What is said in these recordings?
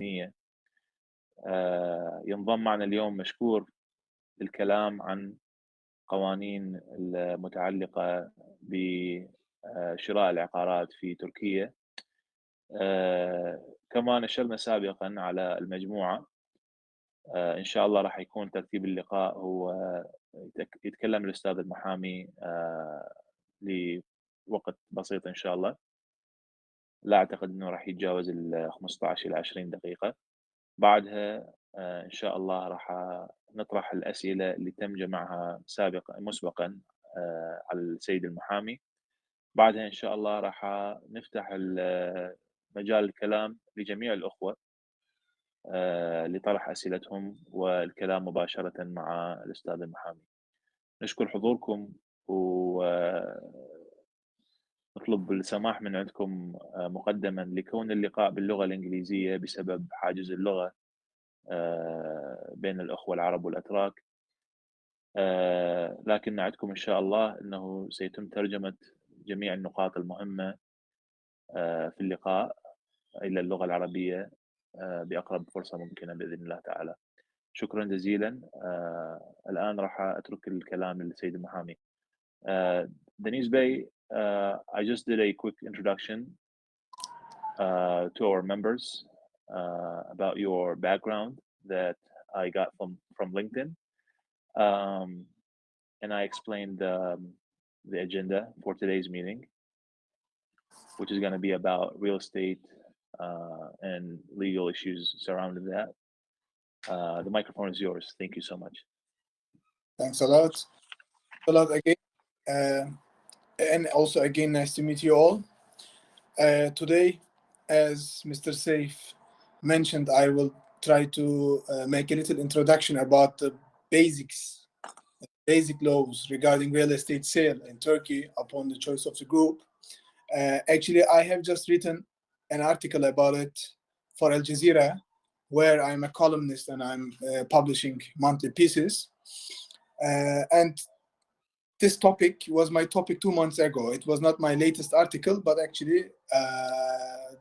الاثنية. ينضم معنا اليوم مشكور للكلام عن قوانين المتعلقة بشراء العقارات في تركيا. كما نشرنا سابقا على المجموعة، إن شاء الله راح يكون ترتيب اللقاء هو يتكلم الأستاذ المحامي لوقت بسيط إن شاء الله، لا أعتقد أنه راح يتجاوز 15 إلى 20 دقيقة. بعدها إن شاء الله راح نطرح الأسئلة اللي تم جمعها مسبقا على السيد المحامي. بعدها إن شاء الله راح نفتح مجال الكلام لجميع الأخوة لطرح أسئلتهم والكلام مباشرة مع الأستاذ المحامي. نشكر حضوركم ونطلب السماح من عندكم مقدما لكون اللقاء باللغة الإنجليزية بسبب حاجز اللغة بين الأخوة العرب والأتراك، لكن نعدكم إن شاء الله أنه سيتم ترجمة جميع النقاط المهمة في اللقاء إلى اللغة العربية بأقرب فرصة ممكنة بإذن الله تعالى. شكرا جزيلا. الآن راح أترك الكلام للسيد المحامي. Deniz Bey, I just did a quick introduction to our members about your background that I got from LinkedIn, and I explained the agenda for today's meeting, which is going to be about real estate and legal issues surrounding that. The microphone is yours. Thank you so much. Thanks a lot. Again. And also again, nice to meet you all. Today, as Mr. Saif mentioned, I will try to make a little introduction about the basic laws regarding real estate sale in Turkey upon the choice of the group. Actually, I have just written an article about it for Al Jazeera, where I'm a columnist and I'm publishing monthly pieces. And this topic was my topic 2 months ago. It was not my latest article, but actually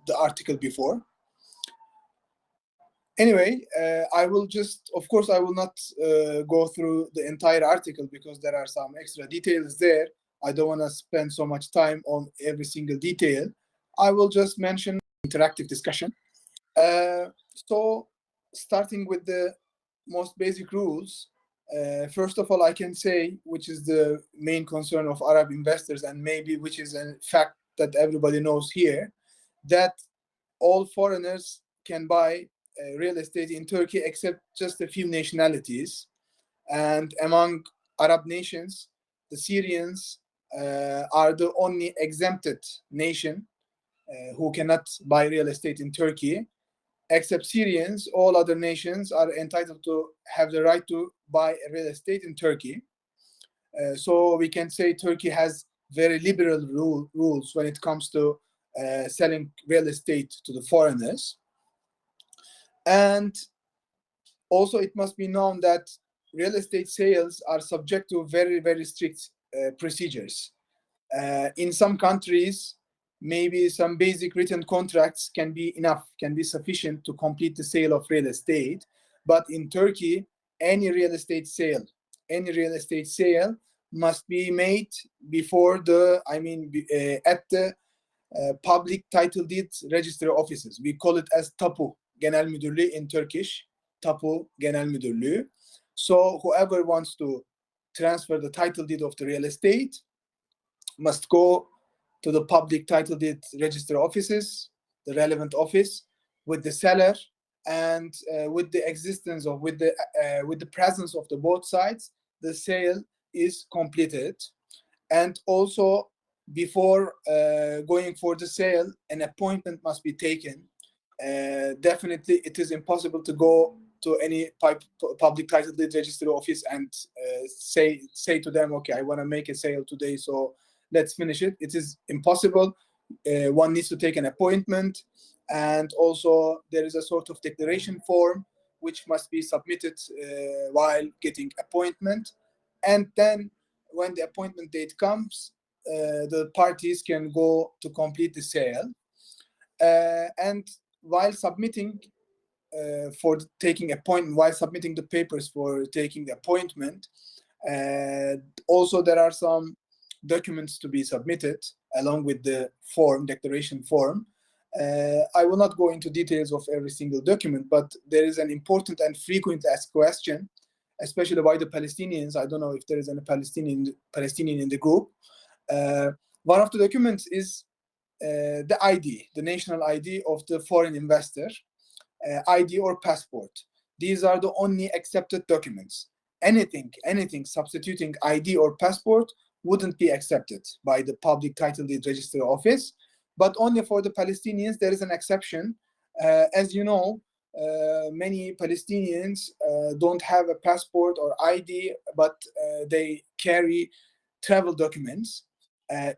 the article before. Anyway, I will just, of course, I will not go through the entire article because there are some extra details there. I don't want to spend so much time on every single detail. I will just mention interactive discussion. So starting with the most basic rules, first of all, I can say, which is the main concern of Arab investors and maybe which is a fact that everybody knows here, that all foreigners can buy real estate in Turkey except just a few nationalities. And among Arab nations, the Syrians are the only exempted nation who cannot buy real estate in Turkey. Except Syrians, all other nations are entitled to have the right to buy real estate in Turkey. So we can say Turkey has very liberal rules when it comes to selling real estate to the foreigners. And also it must be known that real estate sales are subject to very, very strict procedures. In some countries, maybe some basic written contracts can be enough, can be sufficient to complete the sale of real estate. But in Turkey, any real estate sale must be made before at the public title deed registry offices. We call it as Tapu Genel Müdürlüğü in Turkish, Tapu Genel Müdürlüğü. So whoever wants to transfer the title deed of the real estate must go to the public title deed registry offices, the relevant office, with the seller, and with the presence of the both sides, the sale is completed. And also, before going for the sale, an appointment must be taken. Definitely, it is impossible to go to any public title deed registry office and say to them, okay, I want to make a sale today, so let's finish it. It is impossible. One needs to take an appointment, and also there is a sort of declaration form which must be submitted while getting appointment. And then when the appointment date comes, the parties can go to complete the sale. And while submitting for taking appointment, while submitting the papers for taking the appointment. Also, there are some documents to be submitted along with the form, declaration form. I will not go into details of every single document, but there is an important and frequent asked question, especially by the Palestinians. I don't know if there is any Palestinian in the group. One of the documents is the ID, the national ID of the foreign investor, ID or passport. These are the only accepted documents. Anything substituting ID or passport wouldn't be accepted by the public title deed registry office, but only for the Palestinians there is an exception. As you know, many Palestinians don't have a passport or ID, but they carry travel documents.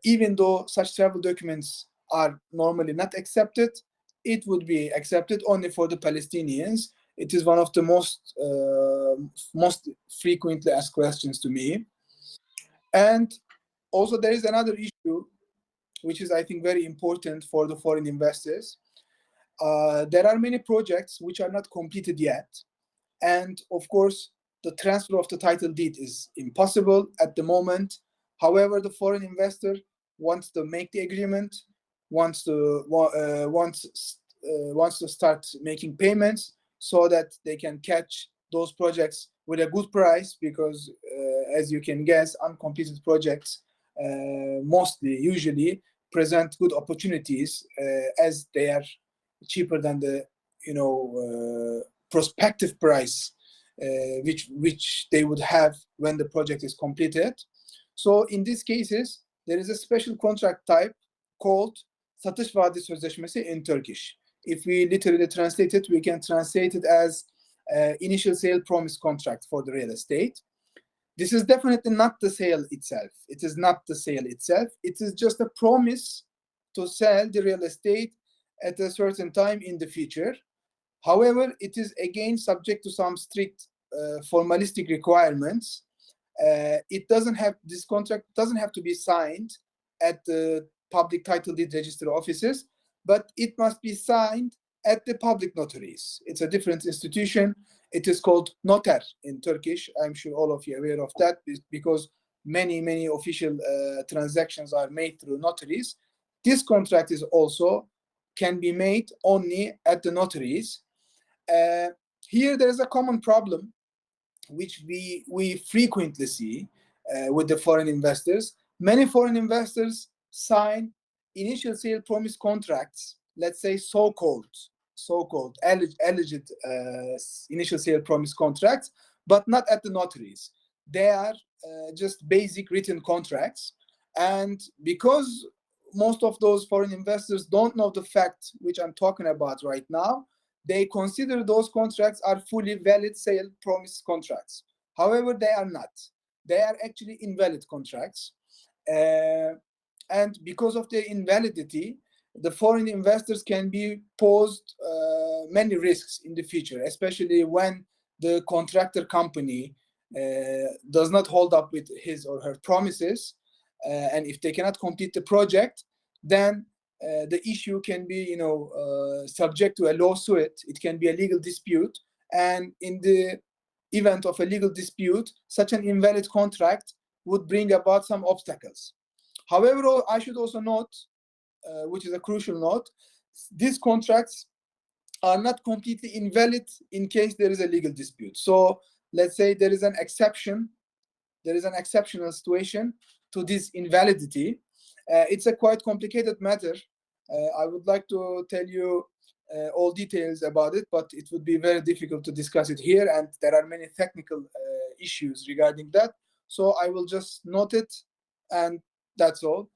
Even though such travel documents are normally not accepted, it would be accepted only for the Palestinians. It is one of the most frequently asked questions to me. And also there is another issue, which is, I think, very important for the foreign investors. There are many projects which are not completed yet. And of course, the transfer of the title deed is impossible at the moment. However, the foreign investor wants to make the agreement, wants to start making payments so that they can catch those projects with a good price, because as you can guess, uncompleted projects usually present good opportunities as they are cheaper than the prospective price which they would have when the project is completed. So in these cases, there is a special contract type called satış vaadi sözleşmesi in Turkish. If we literally translate it, we can translate it as initial sale promise contract for the real estate. This is definitely not the sale itself. It is not the sale itself. It is just a promise to sell the real estate at a certain time in the future. However, it is again subject to some strict formalistic requirements. This contract doesn't have to be signed at the public title deed registry offices, but it must be signed at the public notaries. It's a different institution. It is called noter in Turkish. I'm sure all of you are aware of that, because many official transactions are made through notaries. This contract is also can be made only at the notaries. Here there is a common problem which we frequently see with the foreign investors. Many foreign investors sign initial sale promise contracts, let's say so-called alleged initial sale promise contracts, but not at the notaries. They are just basic written contracts. And because most of those foreign investors don't know the fact which I'm talking about right now, they consider those contracts are fully valid sale promise contracts. However, they are not. They are actually invalid contracts. And because of their invalidity, the foreign investors can be posed many risks in the future, especially when the contractor company does not hold up with his or her promises. And if they cannot complete the project, then the issue can be subject to a lawsuit. It can be a legal dispute. And in the event of a legal dispute, such an invalid contract would bring about some obstacles. However, I should also note, which is a crucial note, these contracts are not completely invalid in case there is a legal dispute. So let's say there is an exception, there is an exceptional situation to this invalidity. It's a quite complicated matter. I would like to tell you all details about it, but it would be very difficult to discuss it here, and there are many technical issues regarding that. So I will just note it, and that's all.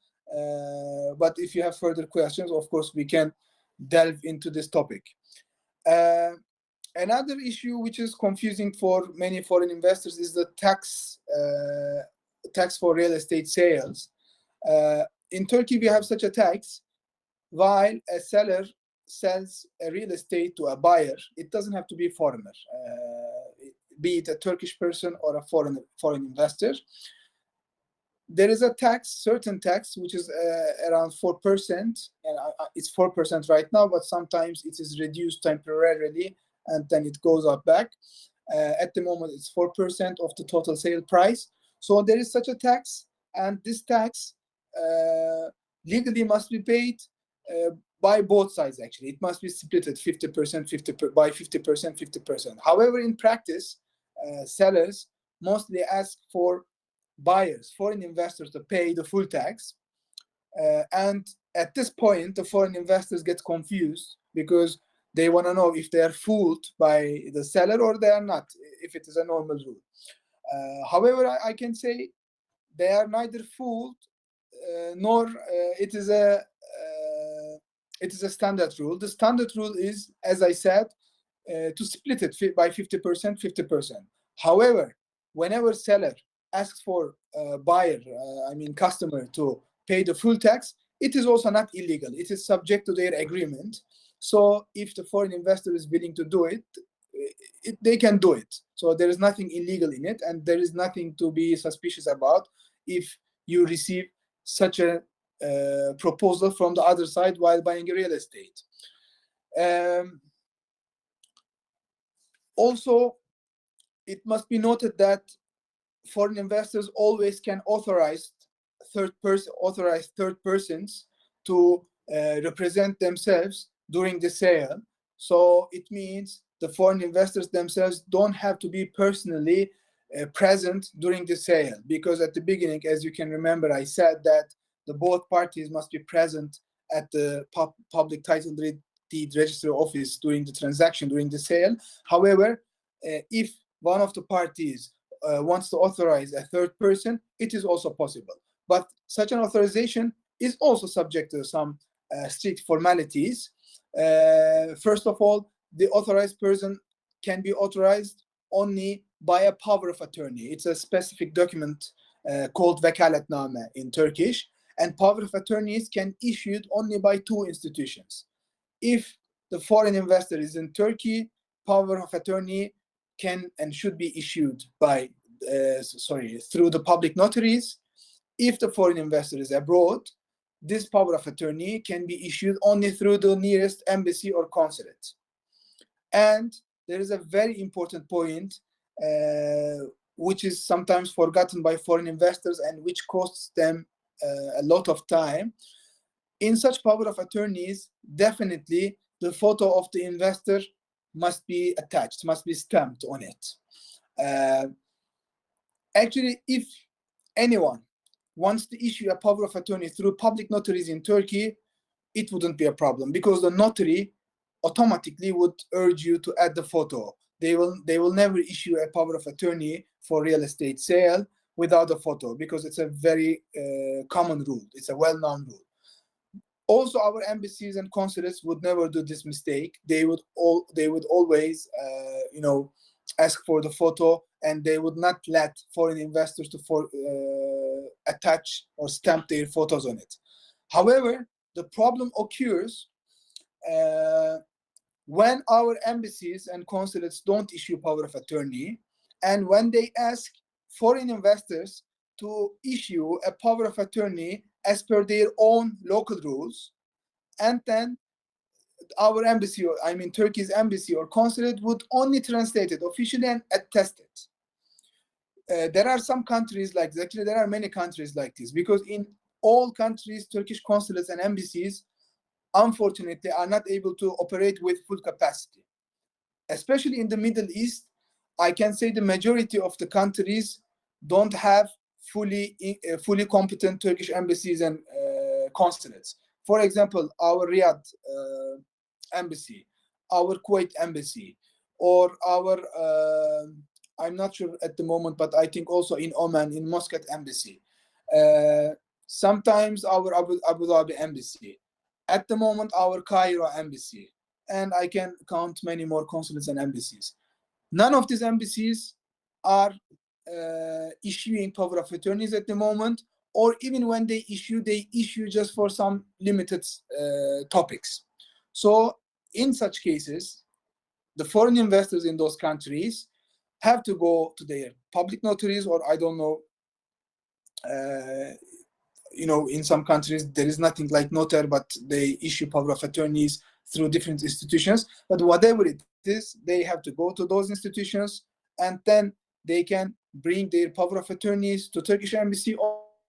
But if you have further questions, of course, we can delve into this topic. Another issue which is confusing for many foreign investors is the tax for real estate sales. In Turkey, we have such a tax. While a seller sells a real estate to a buyer, it doesn't have to be a foreigner, be it a Turkish person or a foreign investor. There is a certain tax, which is around 4%, and it's 4% right now, but sometimes it is reduced temporarily and then it goes up back. At the moment, it's 4% of the total sale price. So there is such a tax, and this tax legally must be paid by both sides. Actually, it must be split at 50%, by 50%, 50%. However, in practice, sellers mostly ask for buyers, foreign investors, to pay the full tax. And at this point, the foreign investors get confused because they want to know if they are fooled by the seller or they are not, if it is a normal rule. However, I can say they are neither fooled nor it is a standard rule. The standard rule is, as I said, to split it by 50%, 50%. However, whenever seller asks for buyer, customer, to pay the full tax, it is also not illegal. It is subject to their agreement. So if the foreign investor is willing to do it, they can do it. So there is nothing illegal in it, and there is nothing to be suspicious about if you receive such a proposal from the other side while buying a real estate. Also, it must be noted that foreign investors always can authorize third persons to represent themselves during the sale. So it means the foreign investors themselves don't have to be personally present during the sale, because at the beginning, as you can remember, I said that the both parties must be present at the public title deed registry office during the transaction, during the sale. However, if one of the parties wants to authorize a third person, it is also possible. But such an authorization is also subject to some strict formalities. First of all, the authorized person can be authorized only by a power of attorney. It's a specific document called vekaletname in Turkish, and power of attorneys can be issued only by two institutions. If the foreign investor is in Turkey, power of attorney can and should be issued by through the public notaries. If the foreign investor is abroad, this power of attorney can be issued only through the nearest embassy or consulate. And there is a very important point which is sometimes forgotten by foreign investors and which costs them a lot of time. In such power of attorneys, definitely the photo of the investor must be attached, must be stamped on it. Actually, if anyone wants to issue a power of attorney through public notaries in Turkey, it wouldn't be a problem, because the notary automatically would urge you to add the photo. They will never issue a power of attorney for real estate sale without a photo, because it's a very common rule. It's a well-known rule. Also, our embassies and consulates would never do this mistake. They would always, ask for the photo, and they would not let foreign investors to attach or stamp their photos on it. However, the problem occurs when our embassies and consulates don't issue power of attorney, and when they ask foreign investors to issue a power of attorney as per their own local rules, and then our embassy, Turkey's embassy or consulate, would only translate it officially and attest it. There are some countries like this. Actually, there are many countries like this, because in all countries, Turkish consulates and embassies, unfortunately, are not able to operate with full capacity. Especially in the Middle East, I can say the majority of the countries don't have fully competent Turkish embassies and consulates. For example, our Riyadh embassy, our Kuwait embassy, or our, I'm not sure at the moment, but I think also in Oman, in Muscat embassy. Sometimes our Abu Dhabi embassy. At the moment, our Cairo embassy. And I can count many more consulates and embassies. None of these embassies are issuing power of attorneys at the moment, or even when they issue just for some limited topics. So in such cases, the foreign investors in those countries have to go to their public notaries, or I don't know, in some countries there is nothing like notary, but they issue power of attorneys through different institutions. But whatever it practice, they have to go to those institutions, and then they can bring their power of attorneys to Turkish embassy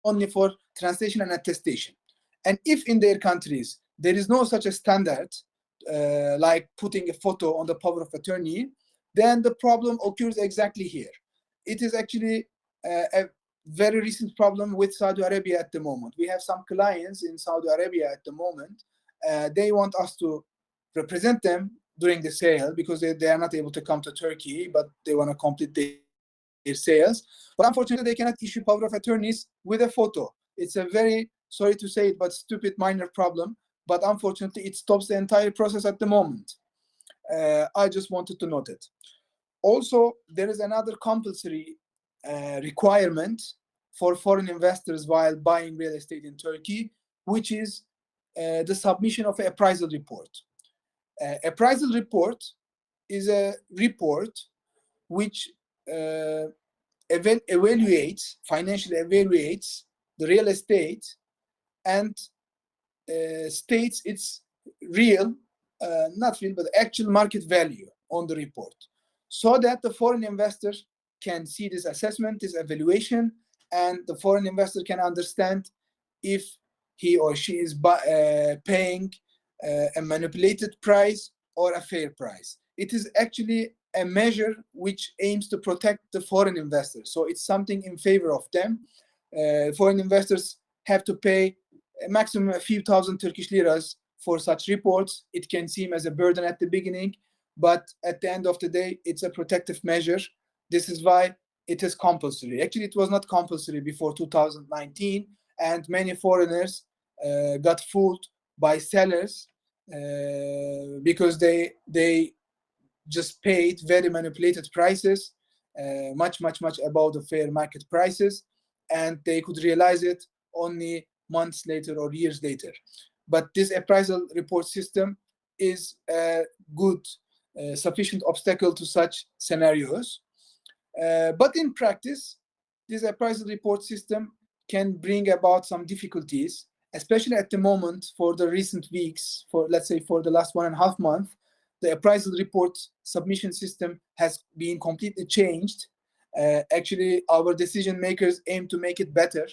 only for translation and attestation. And if in their countries there is no such a standard, like putting a photo on the power of attorney, then the problem occurs exactly here. It is actually a very recent problem with Saudi Arabia at the moment. We have some clients in Saudi Arabia at the moment. They want us to represent them during the sale because they are not able to come to Turkey, but they want to complete their sales. But unfortunately, they cannot issue power of attorneys with a photo. It's a very, sorry to say it, but stupid minor problem. But unfortunately, it stops the entire process at the moment. I just wanted to note it. Also, there is another compulsory requirement for foreign investors while buying real estate in Turkey, which is the submission of an appraisal report. Appraisal report is a report which evaluates, financially evaluates the real estate and states its real, not real, but actual market value on the report, so that the foreign investor can see this assessment, this evaluation, and the foreign investor can understand if he or she is paying a manipulated price or a fair price. It is actually a measure which aims to protect the foreign investors. So it's something in favor of them. Foreign investors have to pay a maximum a few thousand Turkish liras for such reports. It can seem as a burden at the beginning, but at the end of the day, it's a protective measure. This is why it is compulsory. Actually, it was not compulsory before 2019, and many foreigners got fooled by sellers because they just paid very manipulated prices, much above the fair market prices, and they could realize it only months later or years later. But this appraisal report system is a good, sufficient obstacle to such scenarios. But in practice, this appraisal report system can bring about some difficulties, especially at the moment for the recent weeks, for let's say for the last 1.5 months. The appraisal report submission system has been completely changed. Actually, our decision makers aim to make it better.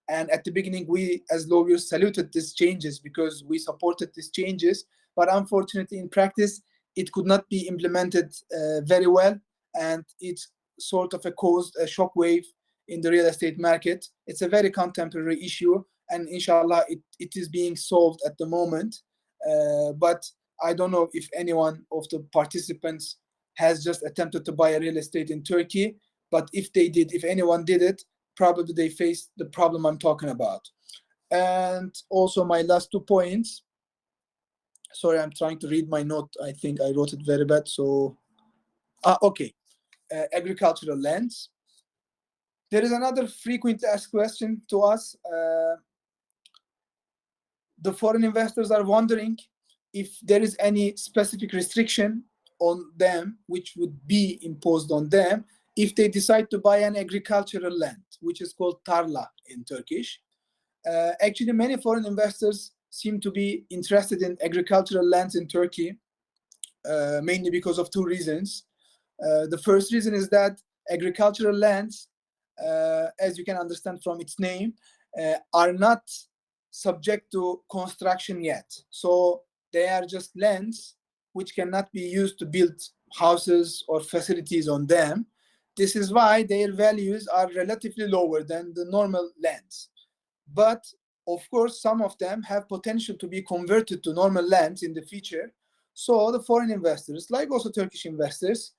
And at the beginning, we as lawyers saluted these changes because we supported these changes. But unfortunately, in practice, it could not be implemented very well. And it sort of caused a shockwave in the real estate market. It's a very contemporary issue. And inshallah, it is being solved at the moment. But I don't know if anyone of the participants has just attempted to buy a real estate in Turkey. But if they did, if anyone did it, probably they faced the problem I'm talking about. And also my last 2 points. Sorry, I'm trying to read my note. I think I wrote it very bad. So, okay. Agricultural lands. There is another frequently asked question to us. The foreign investors are wondering if there is any specific restriction on them which would be imposed on them if they decide to buy an agricultural land, which is called tarla in Turkish. Actually, many foreign investors seem to be interested in agricultural lands in Turkey, mainly because of 2 reasons. The first reason is that agricultural lands, as you can understand from its name, are not subject to construction yet. So they are just lands which cannot be used to build houses or facilities on them. This is why their values are relatively lower than the normal lands. But of course, some of them have potential to be converted to normal lands in the future. So the foreign investors, like also Turkish investors,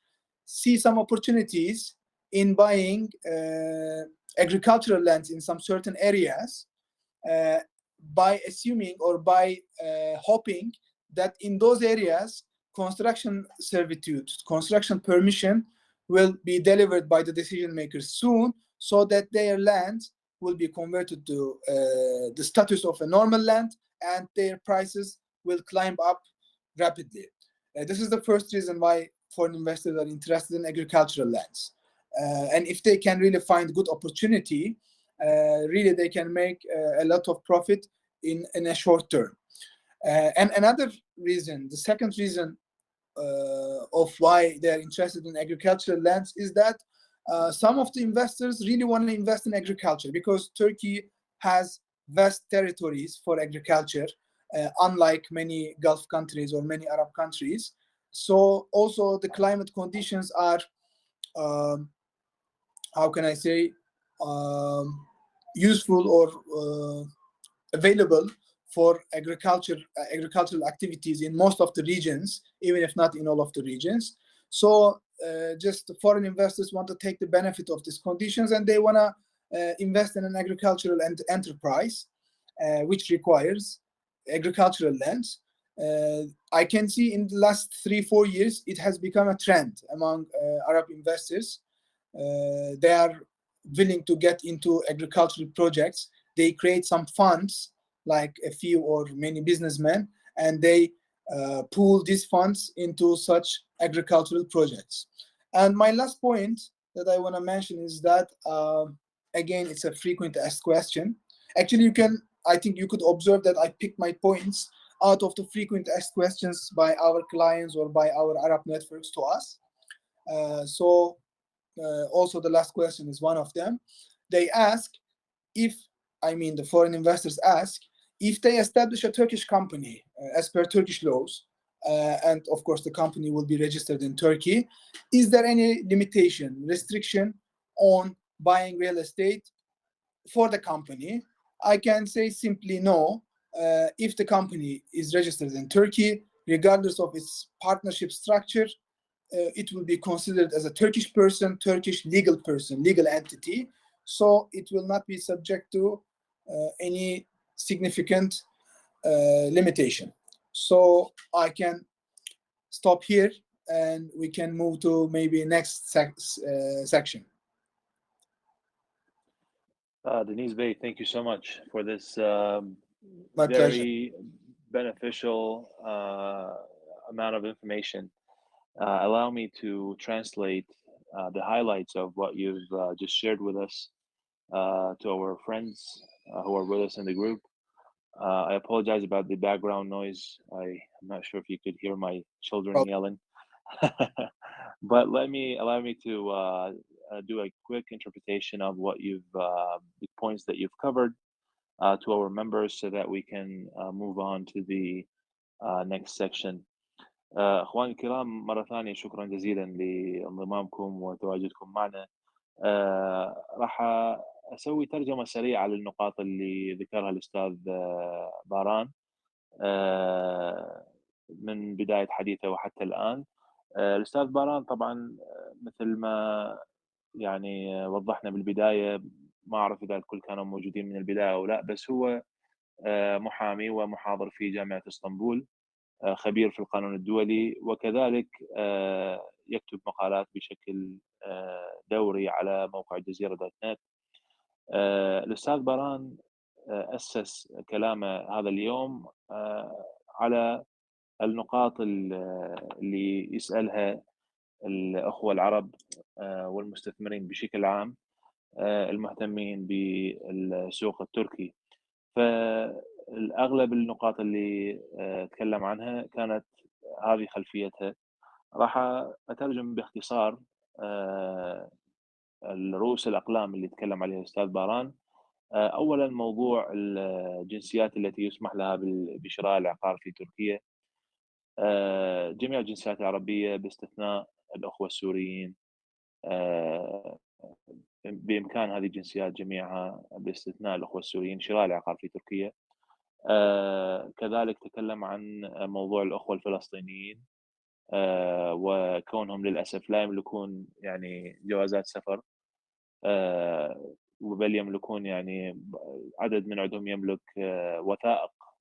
see some opportunities in buying agricultural lands in some certain areas by assuming or by hoping that in those areas, construction servitude, construction permission will be delivered by the decision makers soon, so that their land will be converted to the status of a normal land and their prices will climb up rapidly. This is the first reason why foreign investors are interested in agricultural lands. And if they can really find good opportunity, really they can make a lot of profit in a short term. And another reason, the second reason of why they're interested in agricultural lands is that some of the investors really want to invest in agriculture because Turkey has vast territories for agriculture, unlike many Gulf countries or many Arab countries. So also the climate conditions are, how can I say, useful or available for agricultural activities in most of the regions, even if not in all of the regions. So just the foreign investors want to take the benefit of these conditions, and they want to invest in an agricultural enterprise, which requires agricultural lands. I can see in the last 3-4 years, it has become a trend among Arab investors. They are willing to get into agricultural projects. They create some funds, like a few or many businessmen, and they pool these funds into such agricultural projects. And my last point that I want to mention is that, again, it's a frequent asked question. Actually, I think you could observe that I picked my points out of the frequent asked questions by our clients or by our Arab networks to us. Also the last question is one of them. They ask the foreign investors ask, if they establish a Turkish company as per Turkish laws, and of course the company will be registered in Turkey, is there any limitation, restriction on buying real estate for the company? I can say simply no. If the company is registered in Turkey, regardless of its partnership structure, it will be considered as a Turkish person, Turkish legal person, legal entity. So it will not be subject to any significant limitation. So I can stop here and we can move to maybe next section. Deniz Bey, thank you so much for this My very pleasure. beneficial amount of information. Allow me to translate the highlights of what you've just shared with us to our friends who are with us in the group. I apologize about the background noise. I'm not sure if you could hear my children yelling. But allow me to do a quick interpretation of what the points that you've covered to our members so that we can move on to the next section. اخواني الكرام، مره ثانيه شكرا جزيلا لانضمامكم وتواجدكم معنا. راح اسوي ترجمه سريعه للنقاط اللي ذكرها الاستاذ باران من بدايه حديثه وحتى الان. الاستاذ باران طبعا مثل ما يعني وضحنا بالبدايه، ما اعرف اذا الكل كانوا موجودين من البدايه او لا، بس هو محامي ومحاضر في جامعه اسطنبول، خبير في القانون الدولي، وكذلك يكتب مقالات بشكل دوري على موقع الجزيرة .net. الأستاذ باران أسس كلامه هذا اليوم على النقاط اللي يسألها الأخوة العرب والمستثمرين بشكل عام المهتمين بالسوق التركي. فالأغلب النقاط اللي تكلم عنها كانت هذه خلفيتها. راح أترجم باختصار الرؤوس الأقلام اللي تكلم عليها الأستاذ باران. أولا موضوع الجنسيات التي يسمح لها بشراء العقار في تركيا. جميع الجنسيات العربية باستثناء الأخوة السوريين بإمكان هذه الجنسيات جميعها باستثناء الأخوة السوريين شراء العقار في تركيا. كذلك تكلم عن موضوع الأخوة الفلسطينيين وكونهم للأسف لا يملكون يعني جوازات سفر، بل يملكون يعني عدد من عندهم يملك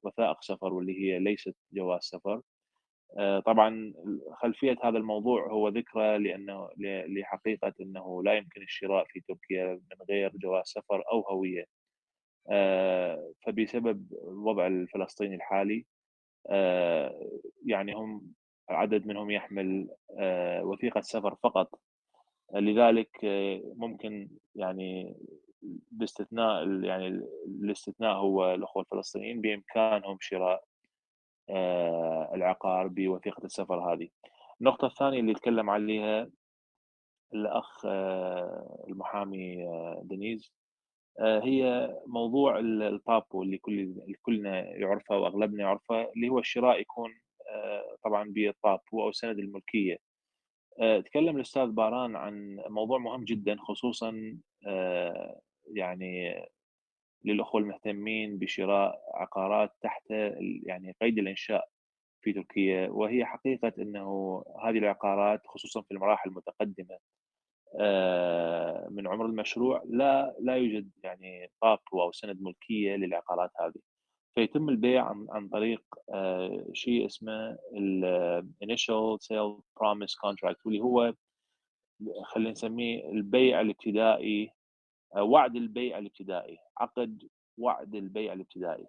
وثائق سفر واللي هي ليست جواز سفر. طبعا خلفية هذا الموضوع هو ذكرى لأنه لحقيقة أنه لا يمكن الشراء في تركيا من غير جواز سفر أو هوية. فبسبب الوضع الفلسطيني الحالي يعني هم عدد منهم يحمل وثيقة سفر فقط، لذلك ممكن يعني باستثناء يعني الاستثناء هو الأخوة الفلسطينيين بإمكانهم شراء العقار بوثيقة السفر هذه. النقطة الثانية اللي تكلم عليها الأخ المحامي دنيز، هي موضوع الطابو اللي كلنا يعرفه وأغلبنا يعرفه، اللي هو الشراء يكون طبعًا بالطابو أو سند الملكية. تكلم الأستاذ باران عن موضوع مهم جدًا، خصوصًا يعني للأخوة المهتمين بشراء عقارات تحت يعني قيد الإنشاء في تركيا، وهي حقيقة أنه هذه العقارات خصوصًا في المراحل المتقدمة من عمر المشروع لا يوجد يعني طابو أو سند ملكية للعقارات هذه، فيتم البيع عن طريق شيء اسمه الinitial sale promise contract، واللي هو خلّينا نسميه البيع الابتدائي، وعد البيع الابتدائي، عقد وعد البيع الابتدائي.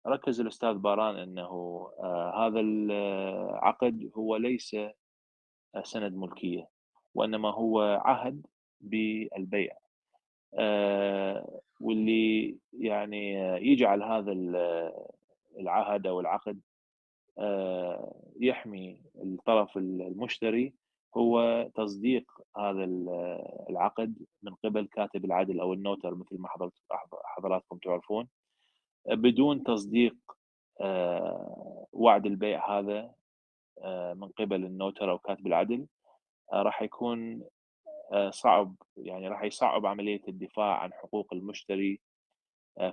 ركّز الأستاذ باران أنه هذا العقد هو ليس سند ملكية، وإنما هو عهد بالبيع. واللي يعني يجعل هذا العهد أو العقد يحمي الطرف المشتري هو تصديق هذا العقد من قبل كاتب العدل أو النوتر مثل ما حضراتكم تعرفون. بدون تصديق وعد البيع هذا من قبل النوتر أو كاتب العدل، راح يكون صعب، يعني راح يصعّب عملية الدفاع عن حقوق المشتري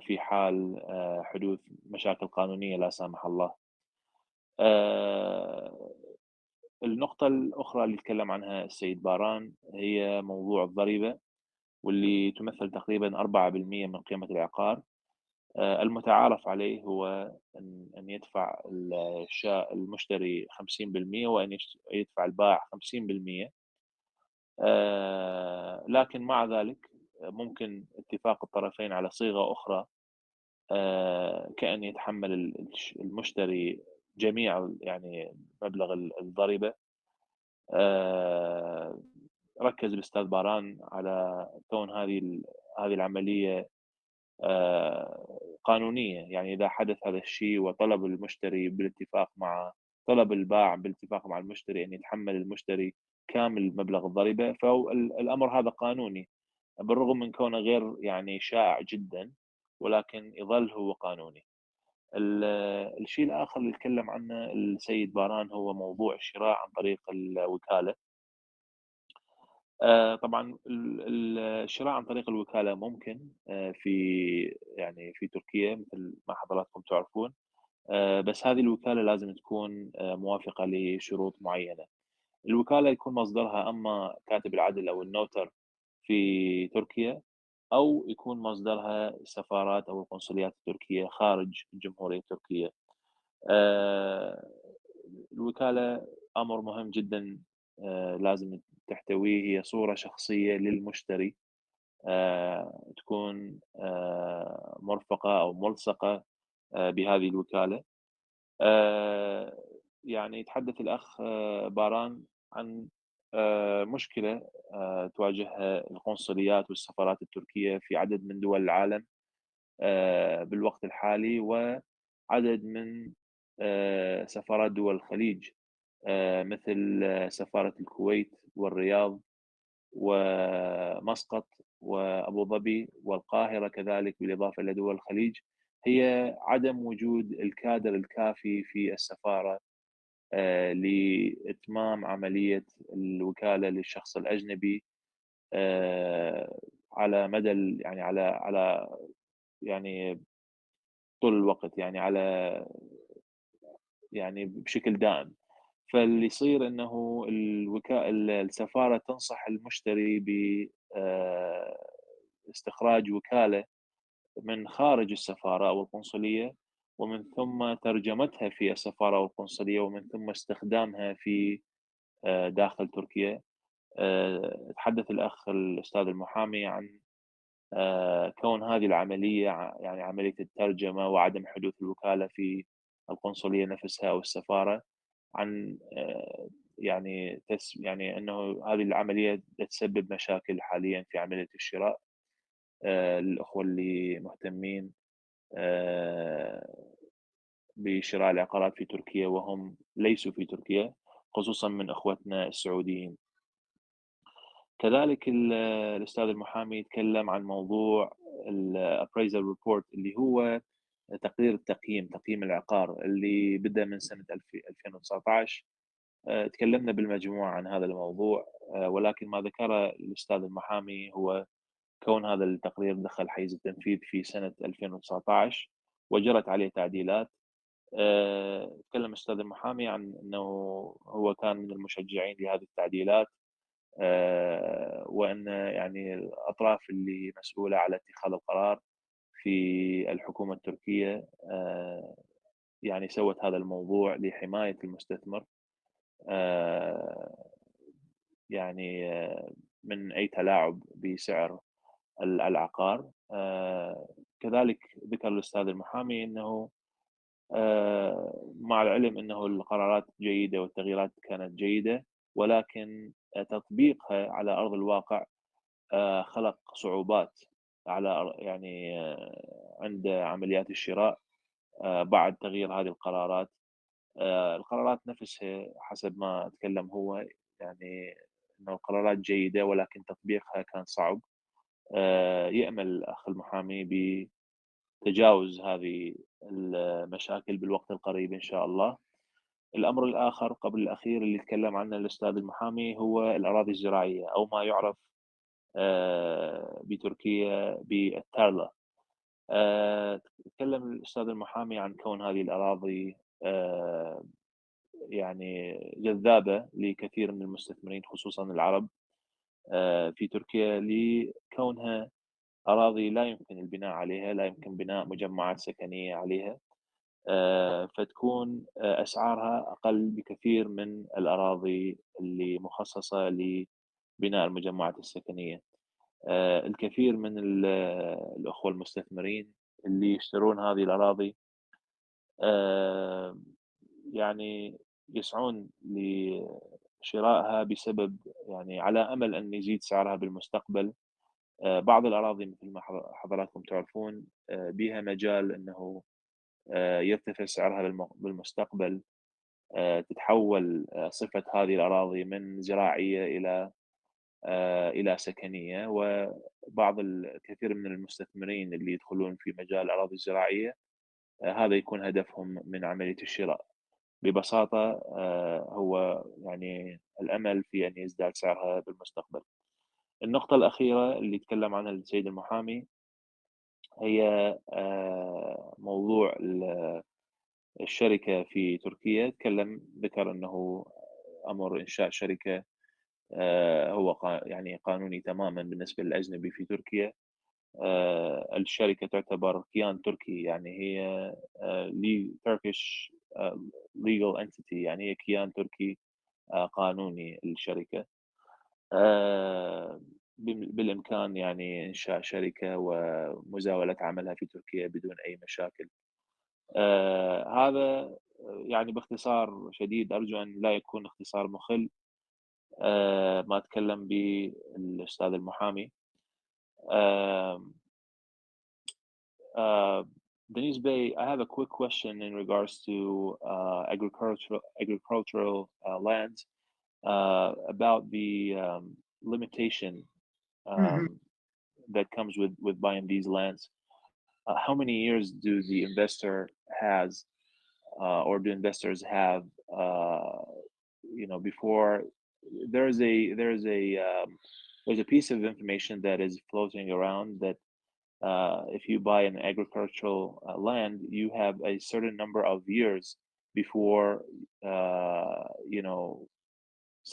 في حال حدوث مشاكل قانونية لا سامح الله. آآ النقطة الأخرى اللي تكلم عنها السيد باران هي موضوع الضريبة، واللي تمثل تقريبًا 4% من قيمة العقار. المتعارف عليه هو أن يدفع المشتري 50% وأن يدفع البائع 50%. لكن مع ذلك ممكن اتفاق الطرفين على صيغة أخرى، كأن يتحمل المشتري جميع يعني مبلغ الضريبة. آآ ركّز الأستاذ باران على كون هذه العملية قانونية، يعني إذا حدث هذا الشيء وطلب المشتري بالاتفاق مع طلب البائع بالاتفاق مع المشتري أن يتحمل المشتري كامل مبلغ الضريبة، فهو الأمر هذا قانوني، بالرغم من كونه غير يعني شائع جدًا، ولكن يظل هو قانوني. ال الشيء الآخر اللي تكلم عنه السيد باران هو موضوع الشراء عن طريق الوكالة. طبعًا الشراء عن طريق الوكالة ممكن يعني في تركيا مثل ما حضراتكم تعرفون، بس هذه الوكالة لازم تكون موافقة لشروط معيّنة. الوكالة يكون مصدرها أما كاتب العدل أو النوتر في تركيا، أو يكون مصدرها السفارات أو القنصليات التركية خارج الجمهورية التركية. آآ الوكالة أمر مهم جدًا لازم تحتويه، هي صورة شخصية للمشتري تكون مرفقة أو ملصقة بهذه الوكالة. آآ يعني يتحدث الأخ باران عن مشكلة تواجهها القنصليات والسفارات التركية في عدد من دول العالم بالوقت الحالي، وعدد من سفارات دول الخليج مثل سفارة الكويت والرياض ومسقط وأبو ظبي والقاهرة كذلك، بالإضافة إلى دول الخليج. هي عدم وجود الكادر الكافي في السفارة لإتمام عملية الوكالة للشخص الأجنبي على مدى يعني على يعني طول الوقت، يعني يعني بشكل دائم. فاللي يصير إنه السفارة تنصح المشتري استخراج وكالة من خارج السفارة أو القنصلية، ومن ثم ترجمتها في السفارة أو القنصلية، ومن ثم استخدامها في داخل تركيا. تحدث الأخ الأستاذ المحامي عن كون هذه العملية يعني عملية الترجمة وعدم حدوث الوكالة في القنصلية نفسها أو السفارة، عن يعني إنه هذه العملية تسبب مشاكل حاليًا في عملية الشراء للأخوة اللي مهتمين بشراء العقارات في تركيا وهم ليسوا في تركيا. خصوصا من اخوتنا السعوديين. كذلك الاستاذ المحامي يتكلم عن موضوع الابريزال ريبورت، اللي هو تقرير تقييم العقار اللي بدأ من سنة 2019. تكلمنا بالمجموعة عن هذا الموضوع، ولكن ما ذكره الأستاذ المحامي هو كون هذا التقرير دخل حيز التنفيذ في سنة 2019 وجرت عليه تعديلات. تكلم الأستاذ المحامي عن أنه هو كان من المشجعين لهذه التعديلات، وأن يعني الأطراف اللي مسؤولة على اتخاذ القرار في الحكومة التركية يعني سوت هذا الموضوع لحماية المستثمر، يعني من أي تلاعب بسعر العقار. كذلك ذكر الأستاذ المحامي أنه مع العلم أنه القرارات جيدة والتغييرات كانت جيدة، ولكن تطبيقها على أرض الواقع خلق صعوبات على يعني عند عمليات الشراء بعد تغيير هذه القرارات. القرارات نفسها حسب ما تكلم هو يعني إنه القرارات جيدة، ولكن تطبيقها كان صعب. يأمل الأخ المحامي بتجاوز هذه المشاكل بالوقت القريب إن شاء الله. الأمر الآخر قبل الأخير اللي تكلم عنه الأستاذ المحامي هو الأراضي الزراعية، أو ما يعرف بتركيا بالتارلا. تكلم الأستاذ المحامي عن كون هذه الأراضي يعني جذابة لكثير من المستثمرين خصوصا العرب في تركيا، لكونها أراضي لا يمكن البناء عليها، لا يمكن بناء مجمعات سكنية عليها، فتكون أسعارها أقل بكثير من الأراضي اللي مخصصة لبناء المجمعات السكنية. الكثير من الأخوة المستثمرين اللي يشترون هذه الأراضي يعني يسعون لشرائها بسبب يعني على أمل أن يزيد سعرها بالمستقبل. بعض الأراضي مثل ما حضراتكم تعرفون بها مجال أنه يرتفع سعرها بالمستقبل، تتحول صفة هذه الأراضي من زراعية إلى سكنية. وبعض الكثير من المستثمرين اللي يدخلون في مجال الأراضي الزراعية هذا يكون هدفهم من عملية الشراء. ببساطة هو يعني الأمل في أن يزداد سعرها بالمستقبل. النقطة الأخيرة اللي يتكلم عنها السيد المحامي هي موضوع الشركة في تركيا. ذكر أنه أمر إنشاء شركة هو يعني قانوني تماما بالنسبة للأجنبي في تركيا. الشركة تعتبر كيان تركي، يعني هي Turkish legal entity، يعني هي كيان تركي قانوني الشركة. بالإمكان يعني إنشاء شركة ومزاولة عملها في تركيا بدون أي مشاكل. هذا يعني باختصار شديد، أرجو أن لا يكون اختصار مخل ما تكلم به الأستاذ المحامي. Deniz Bey, I have a quick question in regards to agricultural lands, about the limitation Mhm. that comes with buying these lands. How many years do the investor has, or do investors have, before there's a piece of information that is floating around that if you buy an agricultural land, you have a certain number of years before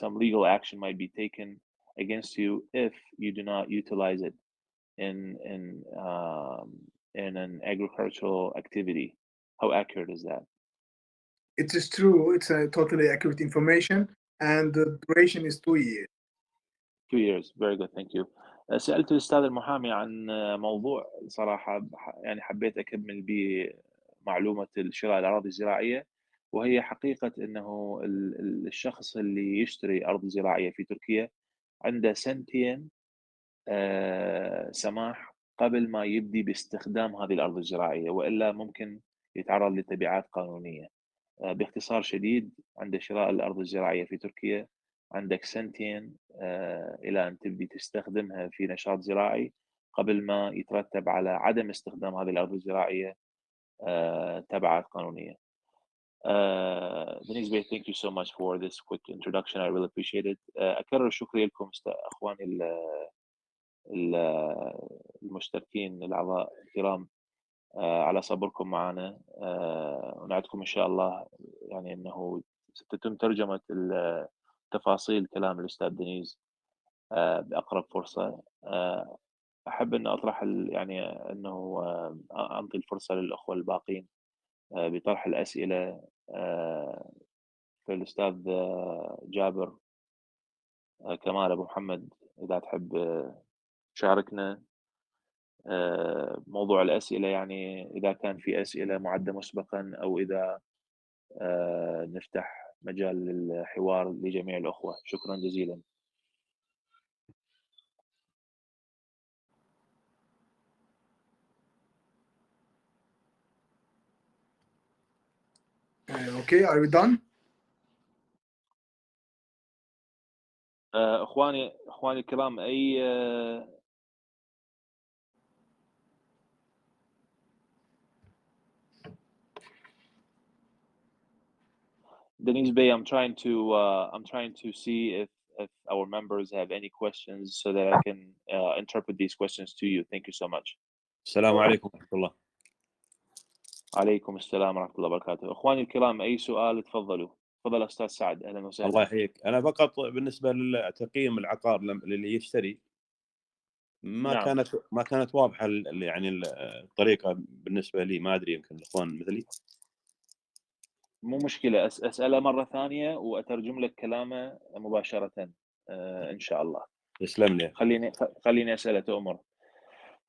some legal action might be taken against you if you do not utilize it in in um, in an agricultural activity. How accurate is that? It is true. It's a totally accurate information, and the duration is 2 years. 2 years. Very good. Thank you. سألت الأستاذ المحامي عن موضوع صراحة يعني حبيت أكمل به معلومة شراء الأراضي الزراعية، وهي حقيقة أنه الشخص اللي يشتري أرض زراعية في تركيا عنده سنتين سماح قبل ما يبدي باستخدام هذه الأرض الزراعية، وإلا ممكن يتعرض لتبعات قانونية. باختصار شديد، عند شراء الأرض الزراعية في تركيا عندك سنتين إلى أن تبدي تستخدمها في نشاط زراعي قبل ما يترتب على عدم استخدام هذه الأرض الزراعية تبعات قانونية. دنيز بي, thank you so much for this quick introduction. I really appreciate it. أكرر شكري لكم أخواني المشتركين الأعضاء الكرام على صبركم معنا، ونعدكم إن شاء الله يعني أنه ستتم ترجمة تفاصيل كلام الأستاذ دنيز بأقرب فرصة. أحب أن أطرح يعني أنه أعطي الفرصة للأخوة الباقين بطرح الأسئلة. فالأستاذ جابر، كمال أبو محمد، إذا تحب تشاركنا موضوع الأسئلة، يعني إذا كان في أسئلة معدة مسبقا أو إذا نفتح مجال للحوار لجميع الأخوة. شكرا جزيلا. Okay, are we done? اخواني الكرام، اي Denise Bey, I'm trying to see if our members have any questions so that I can interpret these questions to you. Thank you so much. السلام عليكم ورحمة الله. عليكم السلام ورحمة الله وبركاته. اخواني الكرام، اي سؤال تفضلوا. تفضل استاذ سعد، اهلا وسهلا. الله يحييك. انا فقط بالنسبه لتقييم العقار للي يشتري ما كانت واضحه يعني الطريقه بالنسبه لي، ما ادري يمكن الاخوان مثلي. مو مشكلة، أسأله مرة ثانية وأترجم لك كلامه مباشرة إن شاء الله. يسلم لي. خليني أسأله تؤمر.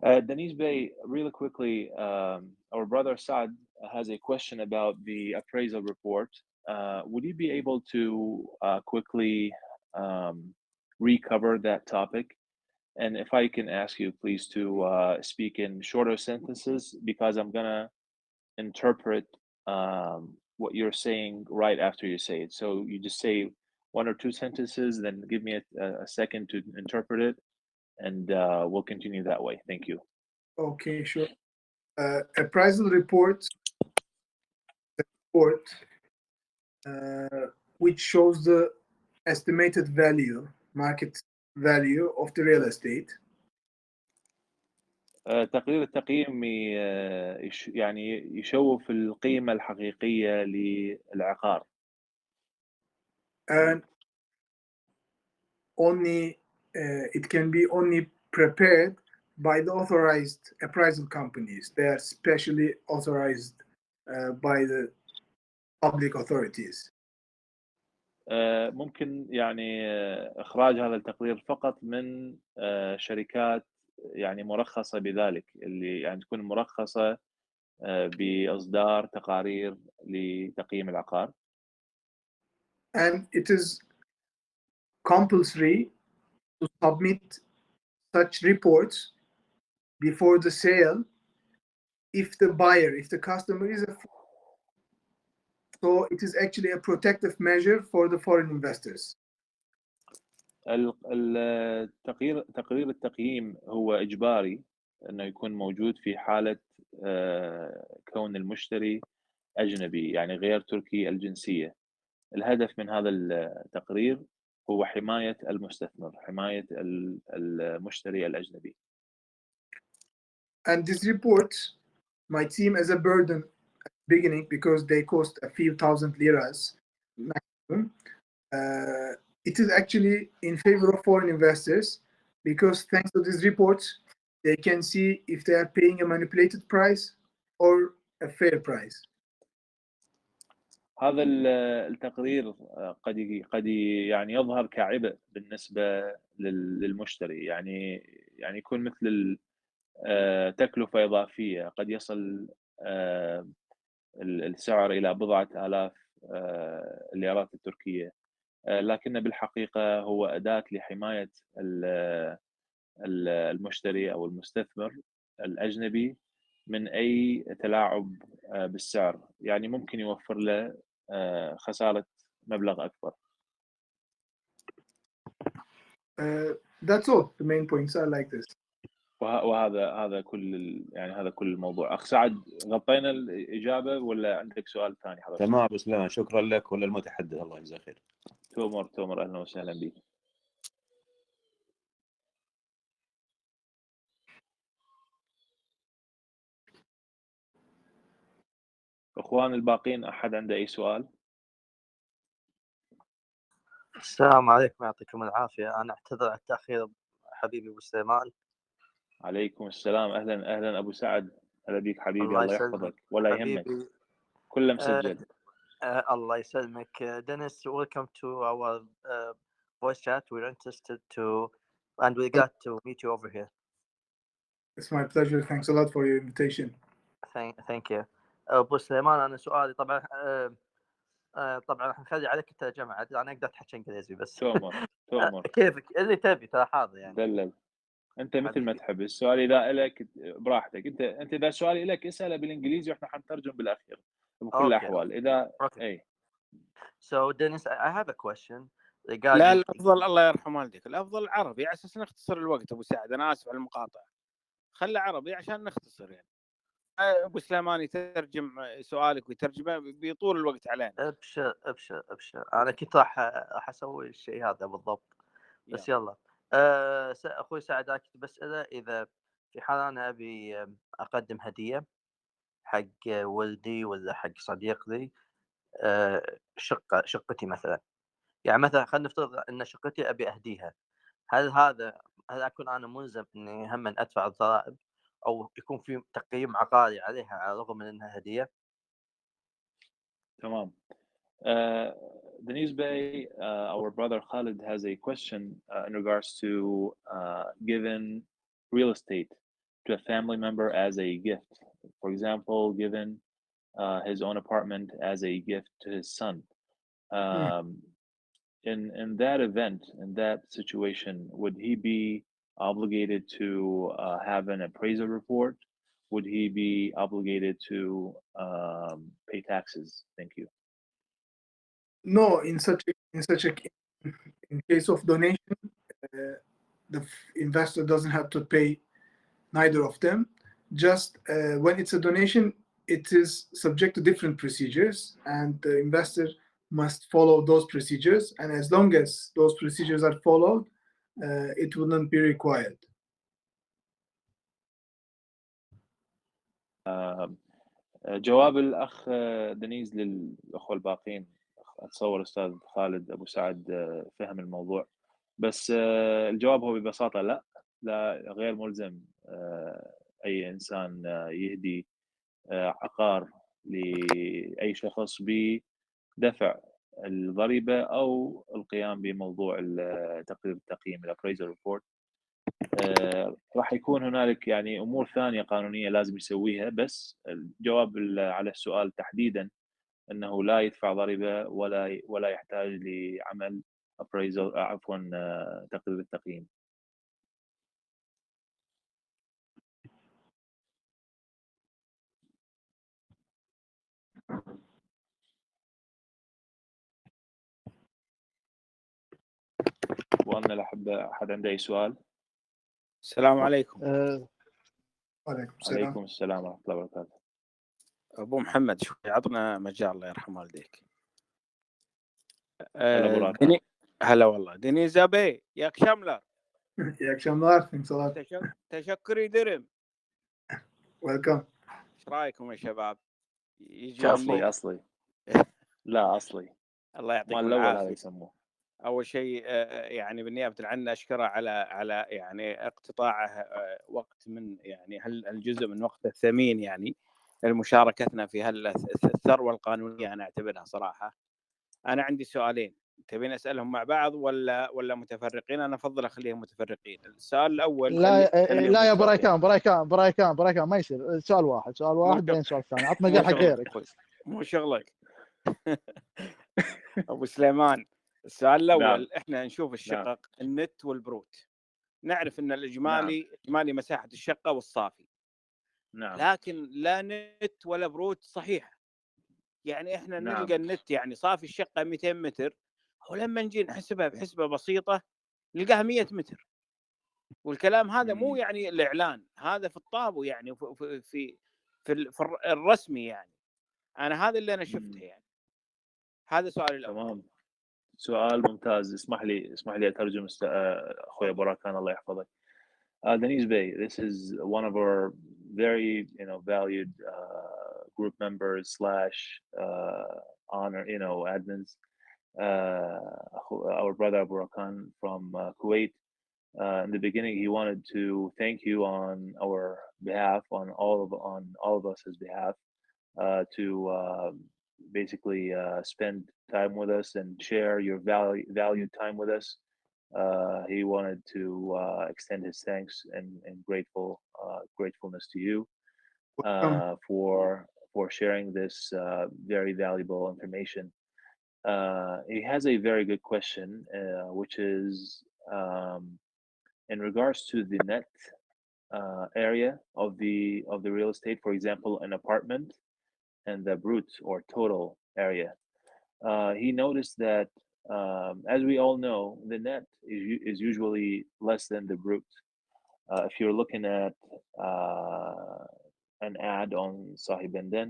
Deniz Bey, really quickly, our brother Saad has a question about the appraisal report. Would you be able to quickly recover that topic? And if I can ask you, please, to speak in shorter sentences, because I'm gonna interpret what you're saying right after you say it. So you just say one or two sentences, then give me a second to interpret it, and we'll continue that way. Thank you. Okay, sure. Appraisal report which shows the estimated value, market value of the real estate. تقرير التقييم يعني يشوف القيمة الحقيقية للعقار. And only it can be only prepared by the authorized appraisal companies. They are specially authorized by the public authorities. ممكن يعني إخراج هذا التقرير فقط من شركات يعني مرخصة بذلك، اللي يعني تكون مرخصة بإصدار تقارير لتقييم العقار. And it is compulsory to submit such reports before the sale if the customer is a foreign. So it is actually a protective measure for the foreign investors. تقرير التقييم هو إجباري أنه يكون موجود في حالة كون المشتري أجنبي، يعني غير تركي الجنسية. الهدف من هذا التقرير هو حماية المستثمر، حماية المشتري الأجنبي. And this report might seem as a burden at the beginning because they cost a few thousand liras maximum. It is actually in favor of foreign investors because thanks to these reports, they can see if they are paying a manipulated price or a fair price. هذا التقرير قد يعني يظهر كعبء بالنسبة للمشتري، يعني يكون مثل تكلفة إضافية، قد يصل السعر إلى بضعة آلاف الليرات التركية، لكن بالحقيقة هو أداة لحماية المشتري أو المستثمر الأجنبي من أي تلاعب بالسعر. يعني ممكن يوفر له خسارة مبلغ أكبر. That's all the main points are like this. وهذا كل يعني هذا كل الموضوع. أخ سعد غطينا الإجابة ولا عندك سؤال ثاني حضرتك؟ تمام أبو سليمان، شكرا لك ولا المتحدث، الله يجزاه خير. تومر أهلا وسهلا بك. أخوان الباقين أحد عنده أي سؤال؟ السلام عليكم، يعطيكم العافية. أنا أعتذر عن التأخير حبيبي أبو سليمان. عليكم السلام، أهلا أبو سعد، هلا بيك حبيبي، الله يحفظك ولا يهمك، حبيبي. كله مسجل. الله يسلمك. Dennis, welcome to our voice chat. We're interested to and we got to meet you over here. It's my pleasure. Thanks a lot for your invitation. Thank you. أبو سليمان، أنا سؤالي طبعا راح نخلي عليك الترجمة عاد، أنا أقدر أتحكي إنجليزي بس. تومر كيفك اللي تبي، ترى حاضر يعني. دلل انت مثل ما تحب. السؤال اذا لك براحتك، انت اذا السؤال لك اساله بالانجليزي واحنا حنترجم بالاخير بكل الاحوال. اذا اي So Dennis, I have a question regarding. لا الافضل الله يرحم والديك، الافضل العربي على اساس نختصر الوقت. ابو سعد انا اسف على المقاطعه، خلي عربي عشان نختصر يعني. ابو سليمان يترجم سؤالك ويترجمه بيطول الوقت علينا. ابشر انا كنت راح اسوي الشيء هذا بالضبط بس يلا. اخوي سعد كنت بساله اذا في حال انا ابي اقدم هديه حق ولدي ولا حق صديق لي، شقتي مثلا، يعني مثلا خلينا نفترض ان شقتي ابي اهديها، هل اكون انا ملزم اني هم ادفع الضرائب او يكون في تقييم عقاري عليها على الرغم من انها هديه؟ تمام. Deniz Bey, our brother Khalid has a question in regards to given real estate to a family member as a gift. For example, given his own apartment as a gift to his son. In that event, in that situation, would he be obligated to have an appraisal report? Would he be obligated to pay taxes? Thank you. No, in case of donation, the investor doesn't have to pay neither of them. Just when it's a donation, it is subject to different procedures, and the investor must follow those procedures. And as long as those procedures are followed, it wouldn't be required. جواب الأخ دنيز للأخوة الباقين، أتصور أستاذ خالد أبو سعد فهم الموضوع، بس الجواب هو ببساطة لا غير ملزم أي إنسان يهدي عقار لأي شخص بدفع الضريبة أو القيام بموضوع تقرير التقييم الابريزل ريبورت. راح يكون هنالك يعني امور ثانيه قانونيه لازم يسويها، بس الجواب على السؤال تحديدا انه لا يدفع ضريبه ولا يحتاج لعمل appraisal عفوا تقرير التقييم. وانا الاحبه احد عنده اي سؤال؟ السلام عليكم. وعليكم السلام ورحمه الله وبركاته. ابو محمد شوي عطنا مجال الله يرحم والديك. هلا والله دنيز ابي ياك شملر. ياك شملر. ثانكس ا تشكري درم. ويلكم. ايش رايكم يا شباب؟ اصلي لا اصلي الله يعطيكم العافيه. الاول هذا يسموه. اول شيء يعني بالنيابه عنه اشكره على يعني اقتطاعه وقت من يعني هالجزء من وقته الثمين يعني لمشاركتنا في هالثروه القانونيه. انا اعتبرها صراحه. انا عندي سؤالين، تبين اسالهم مع بعض ولا متفرقين؟ انا افضل اخليهم متفرقين. السؤال الاول لا يا برايكان ما يصير سؤال واحد بين سؤال ثاني، عط مجال حق غيرك. مو شغلك. ابو سليمان السؤال الاول، احنا نشوف الشقق النت والبروت، نعرف ان الاجمالي اجمالي مساحه الشقه والصافي، لكن لا نت ولا بروت صحيحه. يعني احنا نعم. نلقى النت يعني صافي الشقه 200 متر، ولما نجي نحسبها بحسبه بسيطه نلقاها 100 متر. والكلام هذا مو يعني الاعلان، هذا في الطابو يعني في الرسمي يعني. انا هذا اللي انا شفته يعني. هذا سؤالي الاول. تمام، سؤال ممتاز. اسمح لي اترجم اخوي براكان الله يحفظك. Deniz Bey, this is one of our very valued group members slash honor admins, our brother Burakan from Kuwait. In the beginning, he wanted to thank you on our behalf, on all of us behalf, to basically spend time with us and share your valued time with us. He wanted to extend his thanks and gratefulness to you for sharing this very valuable information. He has a very good question, which is in regards to the net area of the real estate. For example, an apartment and the brut or total area. He noticed that, as we all know, the net is usually less than the brut. If you're looking at an ad on Sahibenden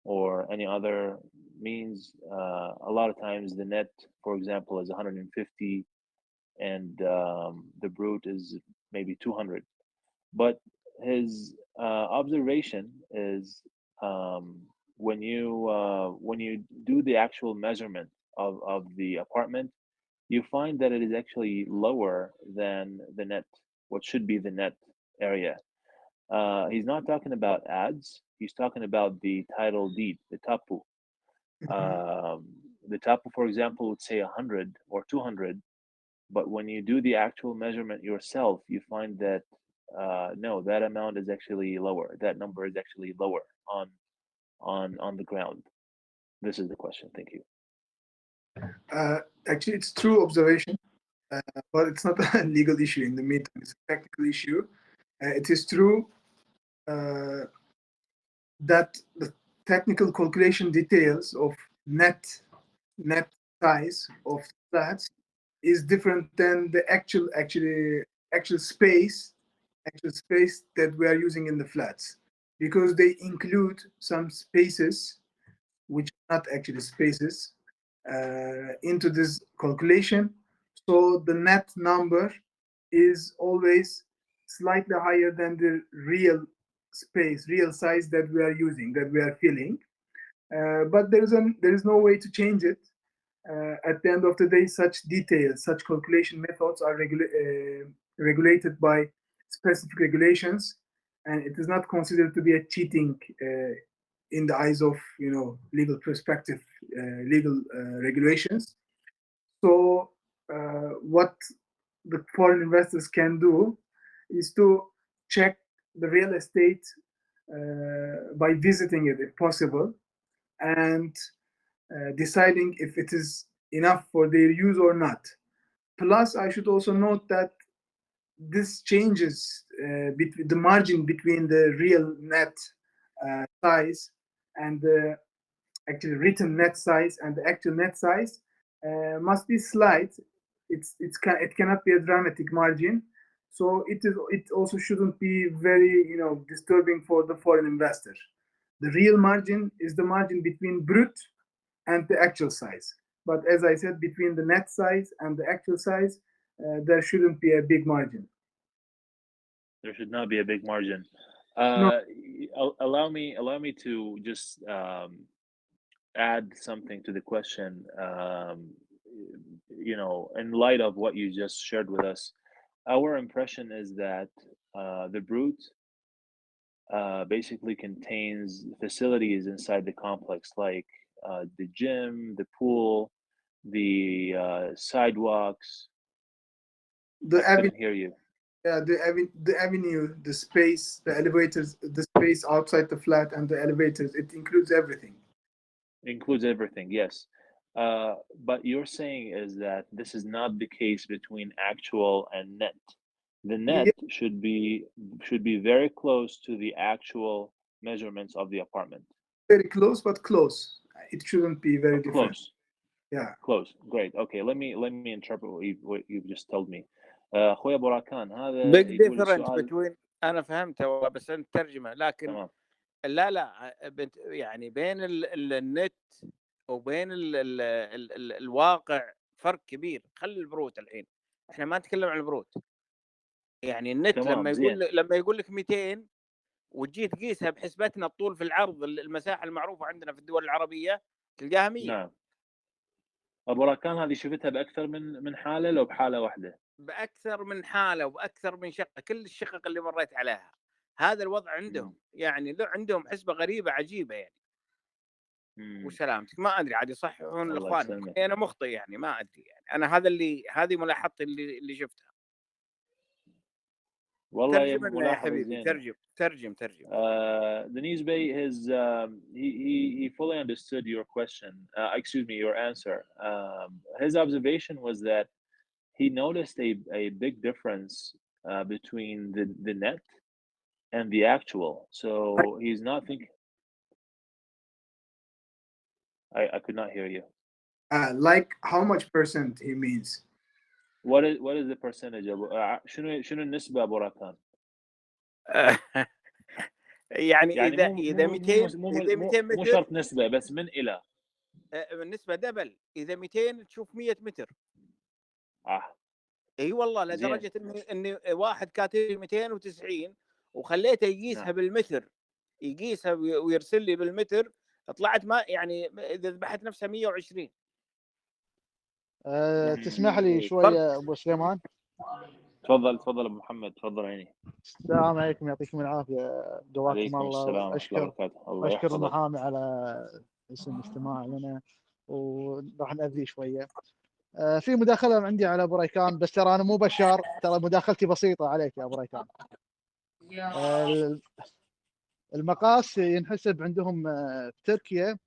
or any other means, a lot of times the net, for example, is 150 and the brut is maybe 200. But his observation is when you do the actual measurement of the apartment, you find that it is actually lower than the net, what should be the net area. He's not talking about ads. He's talking about the title deed, the tapu. The tapu, for example, would say 100 or 200, but when you do the actual measurement yourself, you find that no, that amount is actually lower. That number is actually lower on the ground. This is the question. Thank you. Actually, it's true observation, but it's not a legal issue in the meantime. It's a technical issue. It is true that the technical calculation details of net size of flats is different than the actual space that we are using in the flats, because they include some spaces which are not actually spaces into this calculation. So the net number is always slightly higher than the real size that we are using, that we are filling. But there is no way to change it. At the end of the day, such details, such calculation methods are regulated by specific regulations, and it is not considered to be a cheating in the eyes of legal perspective, legal regulations. So what the foreign investors can do is to check the real estate by visiting it if possible, and deciding if it is enough for their use or not. Plus, I should also note that this changes between the margin between the real net size and the actually written net size and the actual net size must be slight. It cannot be a dramatic margin. So it also shouldn't be very disturbing for the foreign investor. The real margin is the margin between brut and the actual size. But as I said, between the net size and the actual size, there shouldn't be a big margin. There should not be a big margin. No. Allow me to just add something to the question. In light of what you just shared with us, our impression is that the brut basically contains facilities inside the complex, like the gym, the pool, the sidewalks. The I couldn't hear you. Yeah, the avenue, the space, the elevators, the space outside the flat, and the elevators. It includes everything. Includes everything, yes. But you're saying is that this is not the case between actual and net. The net should be very close to the actual measurements of the apartment. Very close, but close. it shouldn't be very different. Close. Yeah. Close. Great. Okay. Let me interpret what you've just told me. اخوي ابو راكان هذا big يقول difference السؤال between انا فهمته والله بس انت ترجمه لكن تمام. لا يعني بين النت وبين الواقع فرق كبير. خلي البروت الحين، احنا ما نتكلم عن البروت. يعني النت تمام. لما يقول لك 200 وتجي تقيسها بحسبتنا الطول في العرض المساحه المعروفه عندنا في الدول العربيه تلقاها 100. نعم. ابو راكان هذه شفتها باكثر من حاله لو بحاله واحده؟ باكثر من حاله وباكثر من شقه، كل الشقق اللي مريت عليها هذا الوضع عندهم. يعني عندهم حسبه غريبه عجيبه يعني. وسلامتك ما ادري عاد يصححون الاخوان، انا مخطئ يعني ما ادري يعني. انا هذه ملاحظتي اللي شفتها. والله ترجم لنا يا حبيبي، ترجم. Deniz Bey, he fully understood your question. Excuse me, your answer. His observation was that he noticed a big difference between the net and the actual. So he's not thinking. I could not hear you. Like how much percent he means? What is the percentage? شنو النسبة أبو راكان؟ يعني إذا 200 متر مو شرط نسبة بس من إلى. النسبة دبل. إذا 200 تشوف 100 متر. اي والله لدرجه ان واحد كاتب 290 وخليته يقيسها بالمتر، يقيسها ويرسل لي بالمتر، طلعت ما يعني اذا ذبحت نفسها 120. تسمح لي شوي ابو سليمان؟ تفضل ابو محمد، تفضل عيني. السلام عليكم، يعطيكم العافيه، قواكم الله. اشكر المحامي على اسم الاستماع لنا، وراح نأذي شويه. في مداخله عندي على ابو ريكان، بس ترى انا مو بشار، ترى مداخلتي بسيطه عليك يا ابو ريكان. المقاس ينحسب عندهم في تركيا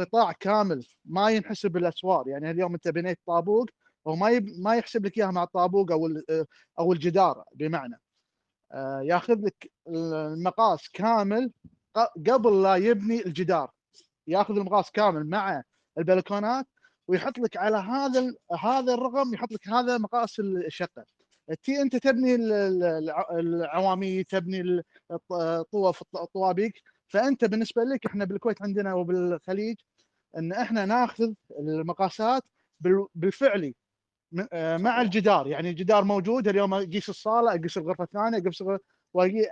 قطاع كامل، ما ينحسب بالاسوار. يعني اليوم انت بنيت طابوق هو ما يحسب لك اياها مع الطابوق او الجدار، بمعنى ياخذ لك المقاس كامل قبل لا يبني الجدار، ياخذ المقاس كامل مع البلكونات ويحط لك على هذا الرقم، يحط لك هذا مقاس الشقه. انت تبني العواميد، تبني الطوابق، فانت بالنسبه لك، احنا بالكويت عندنا وبالخليج ان احنا ناخذ المقاسات بالفعلي مع الجدار. يعني الجدار موجود اليوم، اقيس الصاله، اقيس الغرفه الثانيه،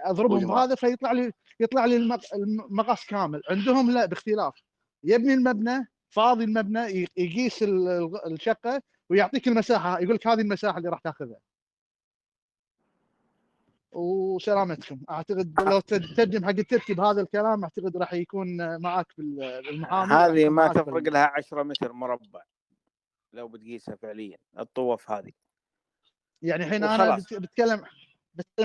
اضربهم بهذا يطلع لي المقاس كامل. عندهم لا، باختلاف. يبني المبنى فاضي، المبنى يقيس الشقه ويعطيك المساحه، يقول لك هذه المساحه اللي راح تاخذها. وسلامتكم. اعتقد لو تترجم حق التركي بهذا الكلام اعتقد راح يكون معك بالمحامي. هذه ما تفرق لها 10 متر مربع لو بتقيسها فعليا الطوف هذه. يعني الحين انا بتكلم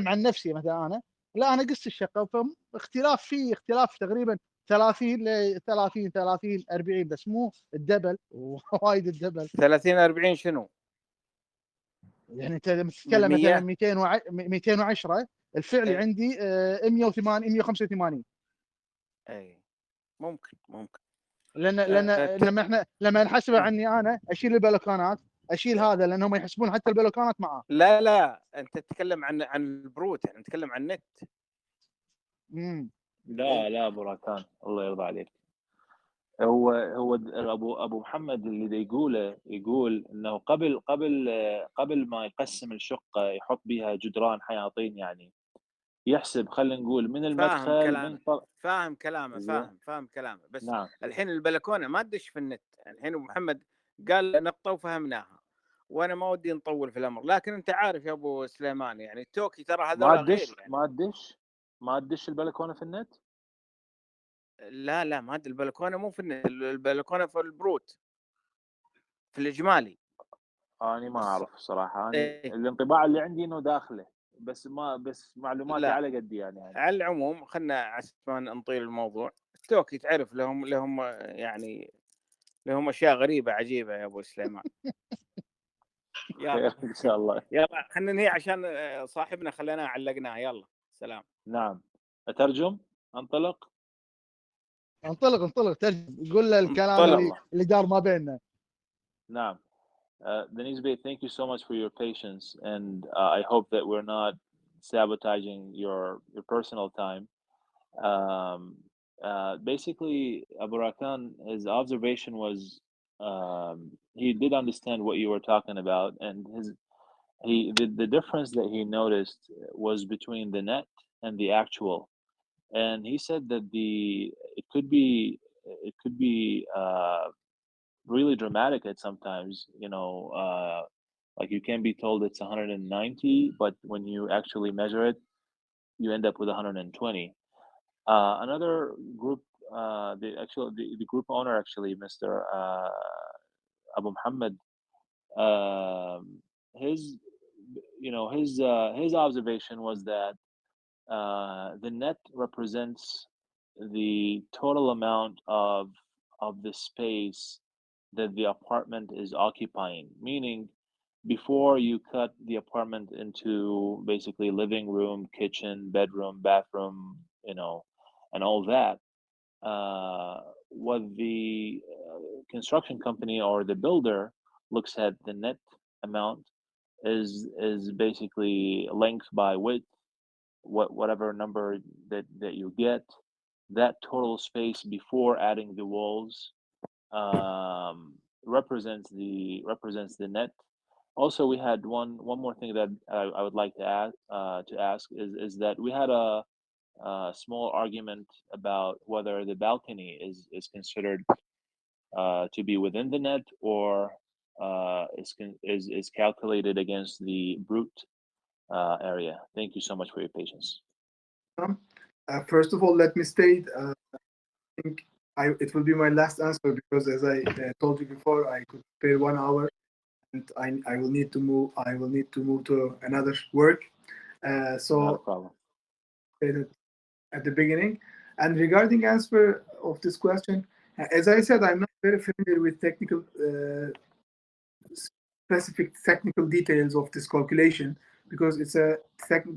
عن نفسي مثلا. انا قست الشقه، اختلاف تقريبا 30 ل 30 40، بس مو الدبل، وايد الدبل. 30 40 شنو؟ يعني انت تتكلم مثلا 210 الفعلي عندي 180 185. اي ممكن لما نحسبها عني انا، اشيل البلكونات، اشيل هذا، لانهم يحسبون حتى البلكونات معاه. لا انت تتكلم عن البروت، احنا نتكلم عن النت. لا ابو راكان الله يرضى عليك، هو ابو محمد اللي يقول انه قبل ما يقسم الشقه يحط بها جدران حياطين، يعني يحسب، خلينا نقول من المدخل. فاهم كلامه بس نعم. الحين البلكونه ما تدش في النت. الحين ابو محمد قال نقطه وفهمناها، وانا ما ودي نطول في الامر، لكن انت عارف يا ابو سليمان يعني التوكي ترى هذول غير يعني. ما تدش البلكونه في النت. لا ما ادري، البلكونه مو في النت، البلكونه في البروت في الاجمالي. انا ما اعرف صراحه، الانطباع اللي عندي انه داخله، بس معلوماتي على قدي يعني. على العموم خلنا عشان نطيل الموضوع، التوكي تعرف لهم يعني لهم اشياء غريبه عجيبه يا ابو سليمان. يلا ان شاء الله. يلا خلينا ننهي عشان صاحبنا خلينا علقناه. يلا سلام. نعم اترجم، انطلق. انطلق ترجم قول له الكلام اللي دار ما بيننا. نعم. Deniz Bey, thank you so much for your patience, and I hope that we're not sabotaging your personal time. Basically, Abu Rakan, his observation was he did understand what you were talking about, and the difference that he noticed was between the net and the actual, and he said that it could be really dramatic at sometimes, like you can be told it's 190, but when you actually measure it, you end up with 120. Another group, the group owner, actually, Mr. Abu Muhammad, his his observation was that the net represents the total amount of the space that the apartment is occupying, meaning before you cut the apartment into basically living room, kitchen, bedroom, bathroom, and all that, what the construction company or the builder looks at the net amount is basically length by width, whatever number that you get, that total space before adding the walls represents the net. Also, we had one more thing that I would like to ask is that we had a small argument about whether the balcony is considered to be within the net or is calculated against the brute area. Thank you so much for your patience. First of all, let me state, I think it will be my last answer because, as I told you before, I could spare 1 hour, and I will need to move. I will need to move to another work. So not a problem. At the beginning, and regarding answer of this question, as I said, I'm not very familiar with specific technical details of this calculation because it's a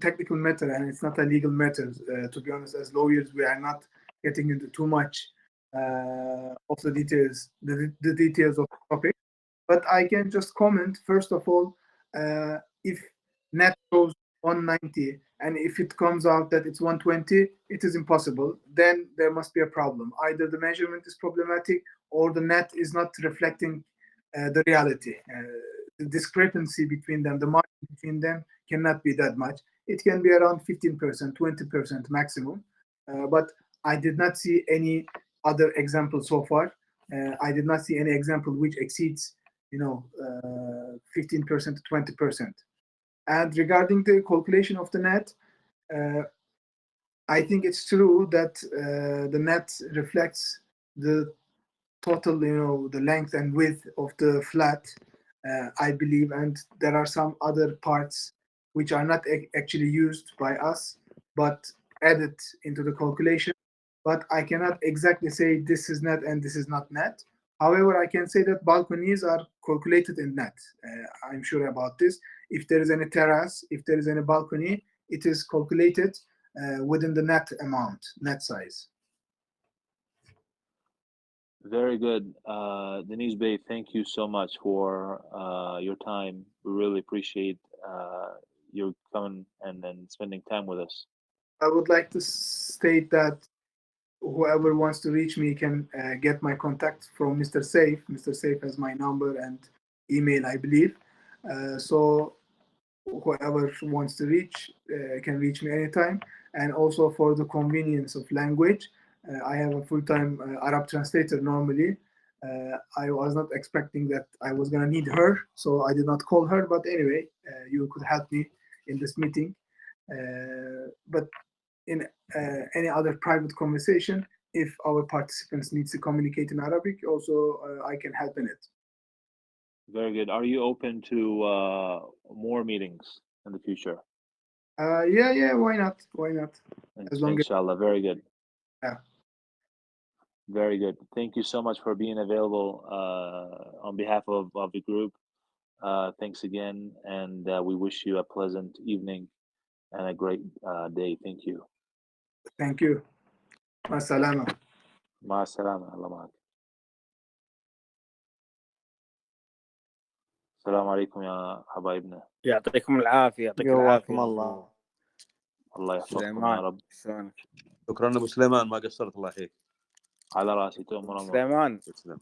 technical matter and it's not a legal matter. To be honest, as lawyers, we are not getting into too much of the details, the details of the topic. But I can just comment, first of all, if net goes 190 and if it comes out that it's 120, it is impossible. Then there must be a problem. Either the measurement is problematic or the net is not reflecting the reality. The discrepancy between them, the margin between them cannot be that much. It can be around 15%, 20% maximum. But I did not see any other example so far. I did not see any example which exceeds 15% to 20%. And regarding the calculation of the net, I think it's true that the net reflects the total, the length and width of the flat, I believe, and there are some other parts which are not actually used by us, but added into the calculation. But I cannot exactly say this is net and this is not net. However, I can say that balconies are calculated in net. I'm sure about this. If there is any terrace, if there is any balcony, it is calculated within the net amount, net size. Very good. Deniz Bey, thank you so much for your time. We really appreciate you coming and spending time with us. I would like to state that whoever wants to reach me can get my contact from Mr. Saif. Mr. Saif has my number and email, I believe. So whoever wants to reach can reach me anytime. And also for the convenience of language, I have a full-time Arab translator normally. I was not expecting that I was going to need her, so I did not call her. But anyway, you could help me in this meeting. But in any other private conversation, if our participants need to communicate in Arabic, also I can help in it. Very good. Are you open to more meetings in the future? Yeah, why not? As long Inshallah, very good. Yeah. Very good. Thank you so much for being available on behalf of the group. Thanks again, and we wish you a pleasant evening and a great day. Thank you. Thank you. Assalamu. مع السلامة، الله معك. السلام عليكم يا حبايبنا. يعطيكم العافيه، يعطيك قواكم العافيه. الله. الله يحفظكم يا سليمان رب. شلونك شكرا ابو سليمان، ما قصرت، الله يحييك. على راسي، تؤمر أمر. سليمان؟ تسلم.